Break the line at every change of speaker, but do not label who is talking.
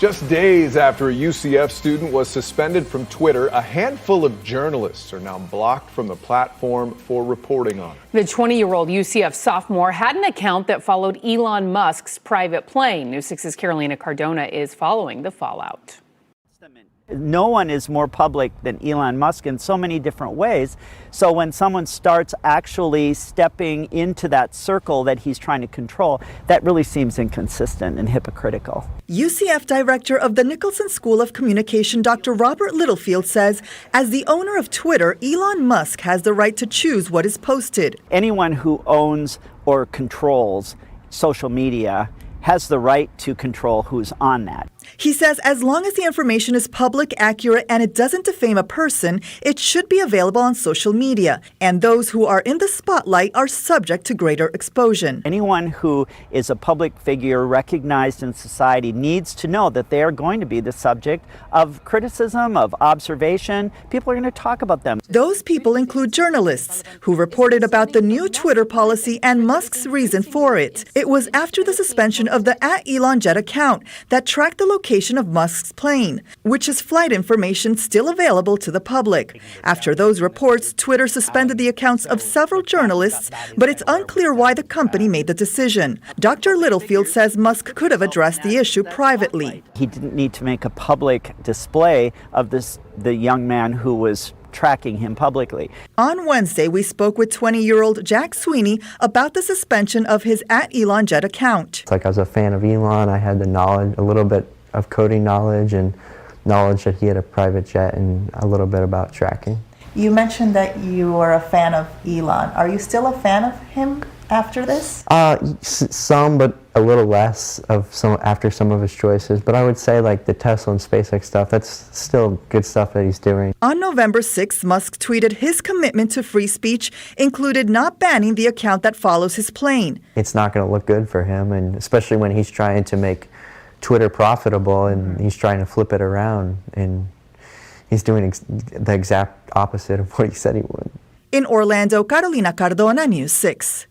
Just days after a UCF student was suspended from Twitter, a handful of journalists are now blocked from the platform for reporting on it.
The 20-year-old UCF sophomore had an account that followed Elon Musk's private plane. News 6's Carolina Cardona is following the fallout.
No one is more public than Elon Musk in so many different ways. So when someone starts actually stepping into that circle that he's trying to control, that really seems inconsistent and hypocritical.
UCF Director of the Nicholson School of Communication, Dr. Robert Littlefield, says, as the owner of Twitter, Elon Musk has the right to choose what is posted.
Anyone who owns or controls social media has the right to control who's on that.
He says as long as the information is public, accurate, and it doesn't defame a person, it should be available on social media. And those who are in the spotlight are subject to greater exposure.
Anyone who is a public figure recognized in society needs to know that they are going to be the subject of criticism, of observation. People are going to talk about them.
Those people include journalists who reported about the new Twitter policy and Musk's reason for it. It was after the suspension of the @ElonJet account that tracked the location of Musk's plane, which is flight information still available to the public. After those reports, Twitter suspended the accounts of several journalists, but it's unclear why the company made the decision. Dr. Littlefield says Musk could have addressed the issue privately.
He didn't need to make a public display of the young man who was tracking him publicly.
On Wednesday, we spoke with 20-year-old Jack Sweeney about the suspension of his @ElonJet account.
It's like I was a fan of Elon. I had the knowledge, a little bit of coding knowledge and knowledge that he had a private jet and a little bit about tracking.
You mentioned that you were a fan of Elon. Are you still a fan of him after this?
Some, but a little less after some of his choices. But I would say like the Tesla and SpaceX stuff, that's still good stuff that he's doing.
On November 6th, Musk tweeted his commitment to free speech included not banning the account that follows his plane.
It's not going to look good for him, and especially when he's trying to make Twitter profitable and he's trying to flip it around, and he's doing the exact opposite of what he said he would.
In Orlando, Carolina Cardona, News 6.